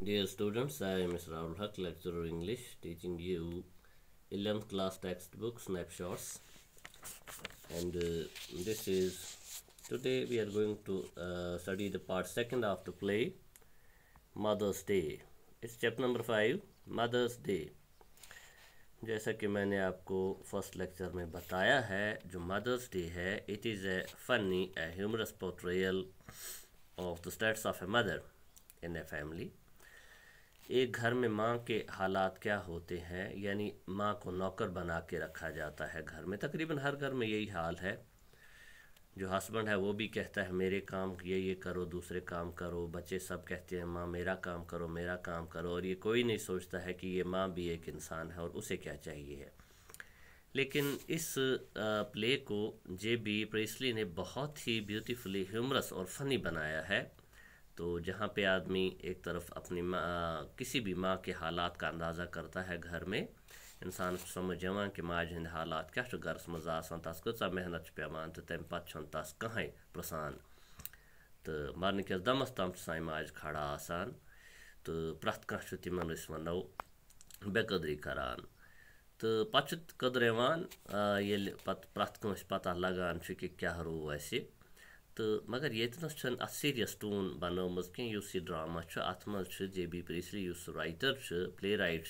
Dear students, I am Mr. Rahul Haq, lecturer English, teaching you 11th class textbook snapshots. And this is today we are going to study the part second of the play Mother's Day. It's chapter number 5, Mother's Day. जैसा कि मैंने आपको first lecture में बताया है, जो mothers day है, it is a funny a humorous portrayal of the status of a mother in a family. एक घर में माँ के हालात क्या होते हैं, यानी माँ को नौकर बना के रखा जाता है घर में। तकरीबन हर घर में यही हाल है। जो हस्बैंड है वो भी कहता है मेरे काम ये करो, दूसरे काम करो। बच्चे सब कहते हैं माँ मेरा काम करो, मेरा काम करो। और ये कोई नहीं सोचता है कि ये माँ भी एक इंसान है और उसे क्या चाहिए है। लेकिन इस प्ले को जे.बी. प्रीस्ली ने बहुत ही ब्यूटीफुली ह्यूमरस और फनी बनाया है। तो जहाँ पे आदमी एक तरफ अपनी माँ, किसी भी माँ के हालात का अंदाज़ा करता है घर में, इंसान समझान कि माज हंद हालात क्या घरस मज तस कचा मेहनत पेवान तो तम पे तस कहें प्रसान तो मरने किस दमस तम सान माज खड़ा आसान तो प्रथ कह तिमन वनो बेकदरी करान तो पे कदर ये प्रथ कंस पता लगान कि क्या रो असे तो मगर ये अत सीरियस टून बनोम कह ड्रामा अत मज जे.बी. प्रीस्ली राइटर प्ले राइट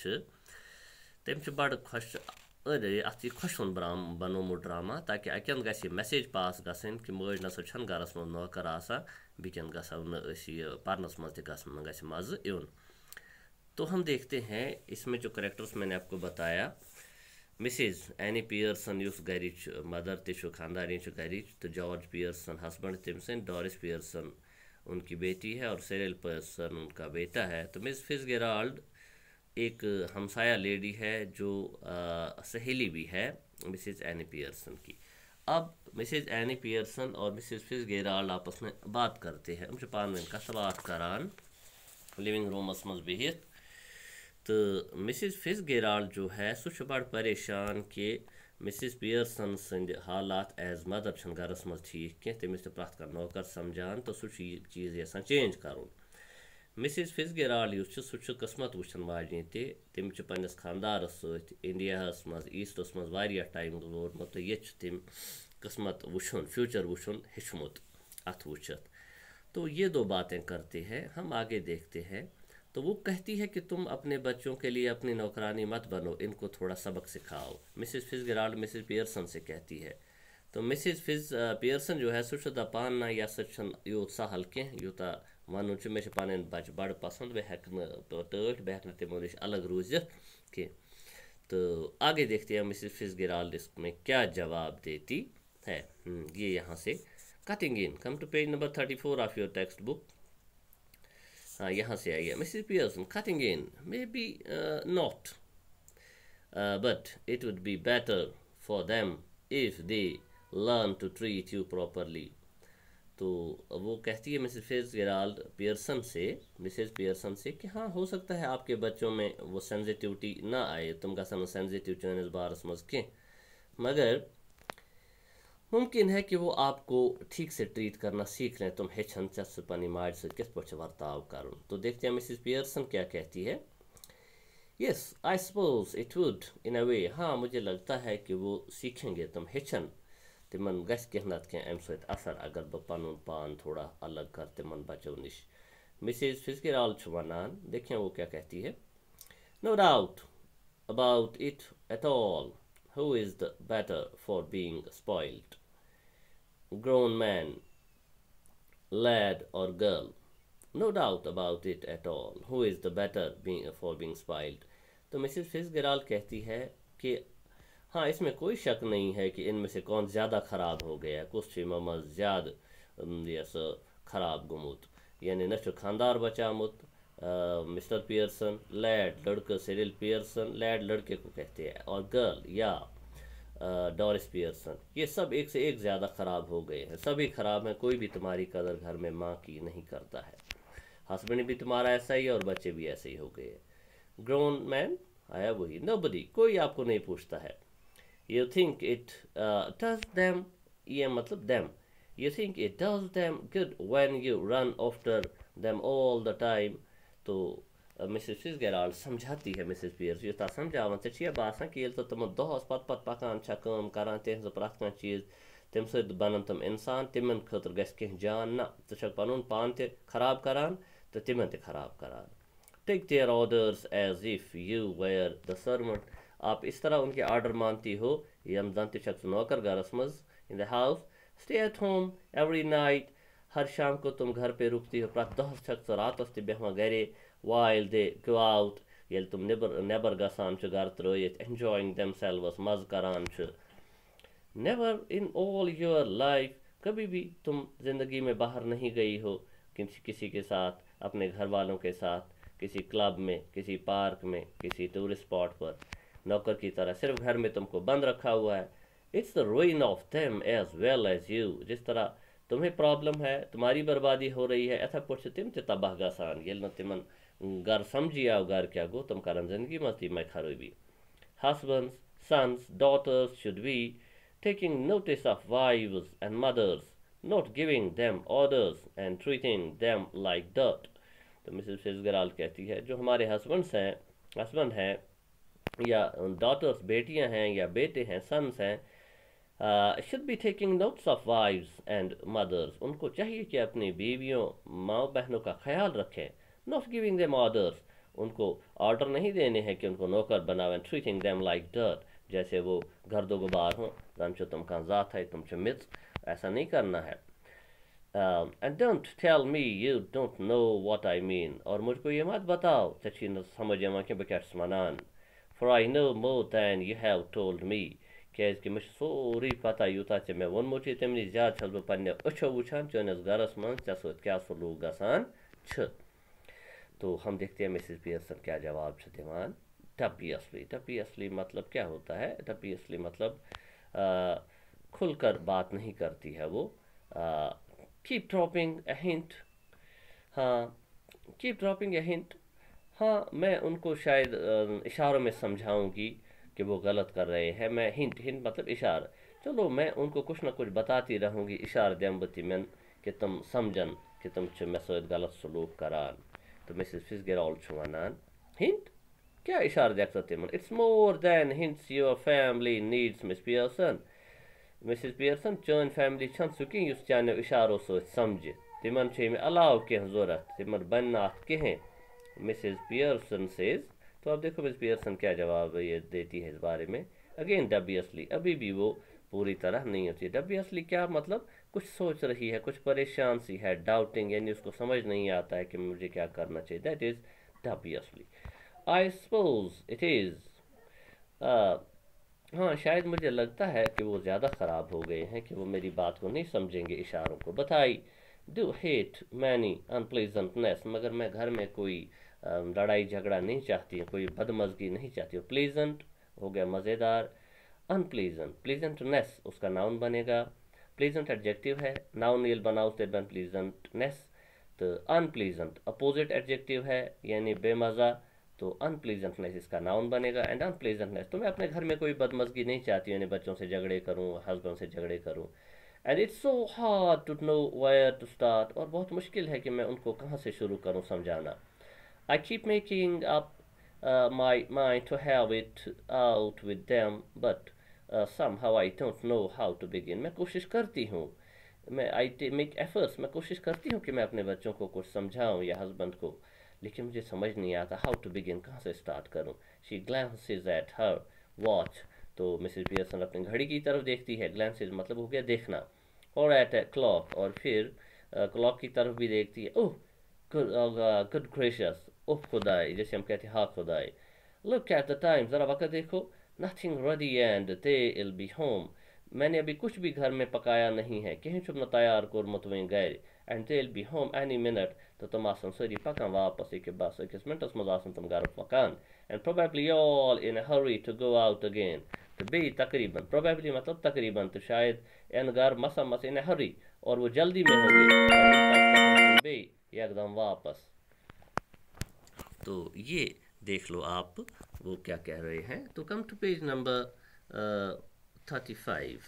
तम बड़ खुश अत खुशवन बनोमुत ड्रामा ताकि अकन ग मैसेज पास गन कि मज नसा गरस मज नौकर बेकन गो पर्नस मज ग मज़ इन। तो हम देखते हैं इसमें जो करेक्टर्स मैंने आपको बताया, मिसेज एनी पियर्सन गरिच मदर तो खानदानी गरिच, तो जॉर्ज पियर्सन हस्बैंड तम सन, डोरिस पियर्सन उनकी बेटी है और सिरिल पियर्सन उनका बेटा है। तो मिस फिट्जगेराल्ड एक हमसाया लेडी है जो सहेली भी है मिसेज एनी पियर्सन की। अब मिसेज एनी पियर्सन और मिसेज फिट्जगेराल्ड आपस में बात करते हैं, पान वन कथ बात करान लिविंग रूमस मज बिहित। तो मिसेज फिट्जगेराल्ड जो है सह बड़ परेशान कि मिसेज पियर्सन सद हालात एज मदर गरस मज ठीक कह, तमिस प्रथ कह नौकर समझान तो सह चीज़ यसान चेंज कर। मिसेज फिट्जगेराल्ड सह किस्मत वुचन वाजन तम पन्नस खानदारस सत इंडियास मज ईस्टस मज वारिया टाइम गुजरमुत तो ये तम किस्मत वुचन फ्यूचर वुचन हेचमुत अत वुचित। तो ये दो बातें करते हैं। हम आगे देखते हैं। तो वो कहती है कि तुम अपने बच्चों के लिए अपनी नौकरानी मत बनो, इनको थोड़ा सबक सिखाओ। मिसेज फिट्जगेराल्ड मिसेज पियर्सन से कहती है। तो मिसेज पियर्सन जो है सह दपान ना यह यूत सहल कह यूता वन मे पन बच बड़ पसंद, बह हेक टठ बह हेक तमो नश अलग रूजित कह। तो आगे देखते हैं मिसेज फिट्जगेराल्ड इसमें क्या जवाब देती है। ये यहाँ से cutting in, come to page number 34 of your text book. हाँ, यहाँ से आइए। Mrs Pearson cutting in, may be not but it would be better for them if they learn to treat you properly. तो वो कहती है Mrs Fitzgerald Mrs Pearson से कि हाँ, हो सकता है आपके बच्चों में वो सेंसिटिविटी ना आए, तुम गसन सेंसिटिव चैनस बारस मज कह, मगर मुमकिन है कि वो आपको ठीक से ट्रीट करना सीख लें, तुम हेचन चस पनी माज से किस पे वर्ताव कर। तो देखते हैं मिसेज पियर्सन क्या कहती है। Yes I suppose it would in a way, हाँ मुझे लगता है कि वो सीखेंगे, तुम हेचन तिमन गस कह नत कह अम सत असर अगर बह पन पान थोड़ा अलग कर तिमन बचो निश। मिसेज फिट्जगेराल्ड वनान, देखें वो क्या कहती है। No doubt about it at all, who is the better for being spoiled, grown man, lad or girl? No doubt about it at all, who is the better for being spoiled? तो Mrs Fitzgerald कहती है कि हाँ, इसमें कोई शक नहीं है कि इनमें से कौन ज़्यादा ख़राब हो गया, कुछ ममज ज़्यादा ख़राब गुमुत, यानी न खानदार बचामुत मिस्टर पियर्सन, लैड लड़का सिरिल पियर्सन, लैड लड़के को कहते हैं, और गर्ल या डोरिस पियर्सन, ये सब एक से एक ज़्यादा ख़राब हो गए हैं, सभी ख़राब हैं। कोई भी तुम्हारी कदर घर में माँ की नहीं करता है। हस्बैंड भी तुम्हारा ऐसा ही है और बच्चे भी ऐसे ही हो गए। ग्रोन मैन आया वही, नोबडी, कोई आपको नहीं पूछता है। You think it does them, ये मतलब them, you think it does them good when you run after them all the time, तो मिसेस फिट्जगेराल्ड समझाती है मिसेस पियर्स यूता समझावन चे बासान कि तो तुम दोहस पत पकान काम करान तेज प्रत कह चीज तम सत बनन तम इंसान तिमन खतर गह जान ना तो पन पान ते खराब करान तो तिमन ते खराब करान। Take their orders as if you were the servant, आप इस तरह उनके ऑर्डर मानती हो यम जन तक नौकर गरस मज in the house. Stay at home every night, हर शाम को तुम घर पे रुकती हो, प्रत दहस रात बेहमा गरे while they go out, yel तुम neber gasan च घर त्रोयित enjoying themselves मज करान च। never in all your life, कभी भी तुम जिंदगी में बाहर नहीं गई हो किसी के साथ, अपने घर वालों के साथ, किसी क्लब में, किसी पार्क में, किसी टूरिस्ट स्पॉट पर नौकर की तरह सिर्फ घर में तुमको बंद रखा हुआ है। It's the ruin of them as well as you, जिस तरह तुम्हें प्रॉब्लम है, तुम्हारी बर्बादी हो रही है, ऐसा कुछ तिम ते तबाह गसान येल न तिमन घर समझी आओ घर क्या गो तुम करन जिंदगी मस्ती में खरोबी। Husbands, sons, daughters should be taking notice of wives and mothers, not giving them orders and treating them like dirt। तो मिसेस फिट्जगेराल्ड कहती है जो हमारे हस्बैंड हैं या डॉटर्स बेटियां हैं या बेटे हैं, सन्स हैं, should be taking notes of wives and mothers, उनको चाहिए कि अपनी बीवियों माँ बहनों का ख्याल रखें। नॉट गिविंग देम ऑर्डर्स, उनको ऑर्डर नहीं देने हैं कि उनको नौकर बनावें। ट्रीटिंग देम लाइक डर्ट, जैसे वो गर्दो गुबार हों, रमचो तुम का ज़ात है तुम मिर्च, ऐसा नहीं करना है। And don't tell me you don't know what I mean, और मुझको ये मत बताओ चची न समझ कि बह क्या वनान। For I know more than you have told me, कि मुझे सोरी पता यूता मे वोनमो तमि ज्यादा छस बह पन्ने अछो वुछान चनिस गरस मन ऐ सत क्या सलूक गसान छ। तो हम देखते हैं मिसेस पियर्सन क्या जवाब दिवान। टपीयसली मतलब क्या होता है? टपीयसली मतलब खुलकर बात नहीं करती है वो। कीप ड्रॉपिंग अ हिंट, हाँ कीप ड्रॉपिंग अ हिंट, हाँ मैं उनको शायद इशारों में समझाऊंगी कि वो गलत कर रहे हैं। मैं हिंट मतलब इशारा, चलो मैं उनको कुछ ना कुछ बताती रहूँगी, इशार दमबती में कि तुम समझन कि तुम मे सत गलत सलूक करान। तो मिसेस फिट्जगेराल्ड वनान हिंट क्या इशार देख तिमन, it's more than hints your family needs Miss Pearson. Mrs Pearson चन फैमिली छन सह कह चानो इशारों सत समझ, तिमन अलाव कह जरूरत, तिमन बन कहें। मिसेस पियर्सन सेज, तो अब देखो मिस पियर्सन क्या जवाब ये देती है इस बारे में। अगेन डबियसली, अभी भी वो पूरी तरह नहीं होती। डबियसली क्या मतलब? कुछ सोच रही है, कुछ परेशान सी है, डाउटिंग, यानी उसको समझ नहीं आता है कि मुझे क्या करना चाहिए। That is dubiously. I suppose it is, हाँ शायद मुझे लगता है कि वो ज़्यादा ख़राब हो गए हैं कि वो मेरी बात को नहीं समझेंगे, इशारों को। But I do hate many unpleasantness, मगर मैं घर में कोई लड़ाई झगड़ा नहीं चाहती हूँ, कोई बदमज़गी नहीं चाहती हूँ। प्लेजेंट हो गया मज़ेदार, अनप्लीजेंट, प्लीजेंटनेस उसका नाउन बनेगा। प्लीजेंट एडजेक्टिव है, नाउन यल बनाओ से बन प्लीजेंटनेस। तो अनप्लीजेंट अपोजिट एडजेक्टिव है यानी बेमज़ा, तो अनप्लीजेंटनेस इसका नाउन बनेगा। एंड अनप्लीजेंटनेस, तो मैं अपने घर में कोई बदमज़गी नहीं चाहती हूँ, यानी बच्चों से झगड़े करूँ, हस्बैंड से झगड़े करूँ। And it's so hard to know where to start, और बहुत मुश्किल है कि मैं उनको कहाँ से शुरू करूँ समझाना। I keep making up my mind to have it out with them, but somehow I don't know how to begin। मैं कोशिश करती हूँ, मैं आई मेक एफर्ट्स, मैं कोशिश करती हूँ कि मैं अपने बच्चों को कुछ समझाऊँ या हस्बैंड को, लेकिन मुझे समझ नहीं आता हाउ टू बिगिन, कहाँ से स्टार्ट करूँ। शी ग्लैंसेज एट हर वॉच, तो मिसेस पियर्सन अपनी घड़ी की तरफ देखती है। ग्लैंसेज मतलब हो गया देखना। और एट ए क्लॉक, और फिर क्लॉक की तरफ भी देखती है। ओह गुड ग्रेशियस, ओह खुदाई, जैसे हम कहते हैं हाँ खुदाई। लुक एट द टाइम, ज़रा वक्त देखो। Nothing ready and they will be home, मैंने अभी कुछ भी घर में पकाया नहीं है, कहीं चुप न तैयार कोरमत वन गए। And they will be home any minute, तो तुम आसन सारी पकान वापस एक बस अकिस मिनटस मज आसन तुम घर पकान। And probably all in a hurry to go out again, तो बे तकरीबन, प्रोबेबली मतलब तकरीबन, तो शायद इन घर मसा मस इन हरी, और वो जल्दी में होंगे, बे एकदम वापस। तो ये देख लो आप वो क्या कह रहे हैं। तो कम टू पेज नंबर 35।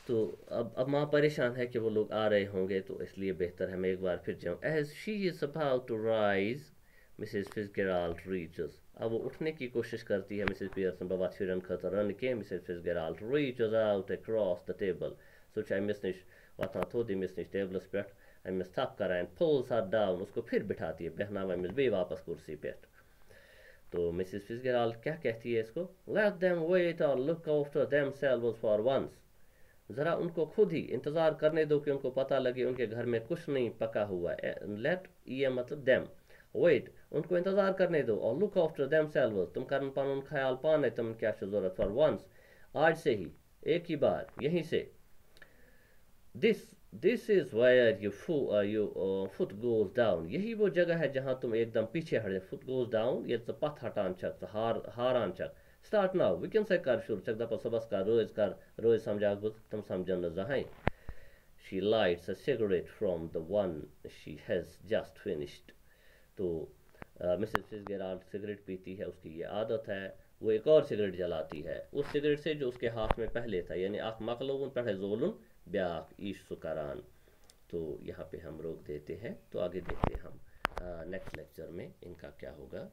तो तो अब माँ परेशान है कि वो लोग आ रहे होंगे, तो इसलिए बेहतर है मैं एक बार फिर जाऊँ। As she is about to rise Mrs Fitzgerald reaches. अब वो उठने की कोशिश करती है मिसेस पियर्सन बवात फिरन खतर रन के Mrs Fitzgerald reaches out across the table. So चाहे मिस निश वहाँ थो दी मिस निश टेबलस पे अमिस थप करान पुल्स हर डाउन, उसको फिर बिठाती है, बहनावा अमिस बे वापस कुर्सी पे। तो मिसेस फिट्जगेराल्ड क्या कहती है इसको, लेट देम वेट और look after themselves for once. ज़रा उनको खुद ही इंतज़ार करने दो कि उनको पता लगे उनके घर में कुछ नहीं पका हुआ है। लेट ये मतलब देम, वेट उनको इंतज़ार करने दो, और लुक आफ्टर देम सेल्व्स तुम कर पन ख्याल पाने तुम क्या ज़रूरत फॉर वंस, आज से ही, एक ही बार, यहीं से। This is wire you foot goes down, यही वो जगह है जहाँ तुम एकदम पीछे हटे। फुट गोज डाउन ये तो पथ हटान चक, हारान चक। स्टार्ट नाउ वुकन से कर शुरू चक दपा सबस कर रोज समझा तुम समझन जहां। She lights a cigarette from the one she has just finished. तो मिसेस फिट्जगेराल्ड सिगरेट पीती है, उसकी ये आदत है। वो एक और सिगरेट जलाती है उस सिगरेट से जो उसके हाथ में पहले था, यानी आख मकलोन पढ़े जोलन ब्याक ईश सुकरान। तो यहाँ पे हम रोक देते हैं, तो आगे देखते हैं हम नेक्स्ट लेक्चर में इनका क्या होगा।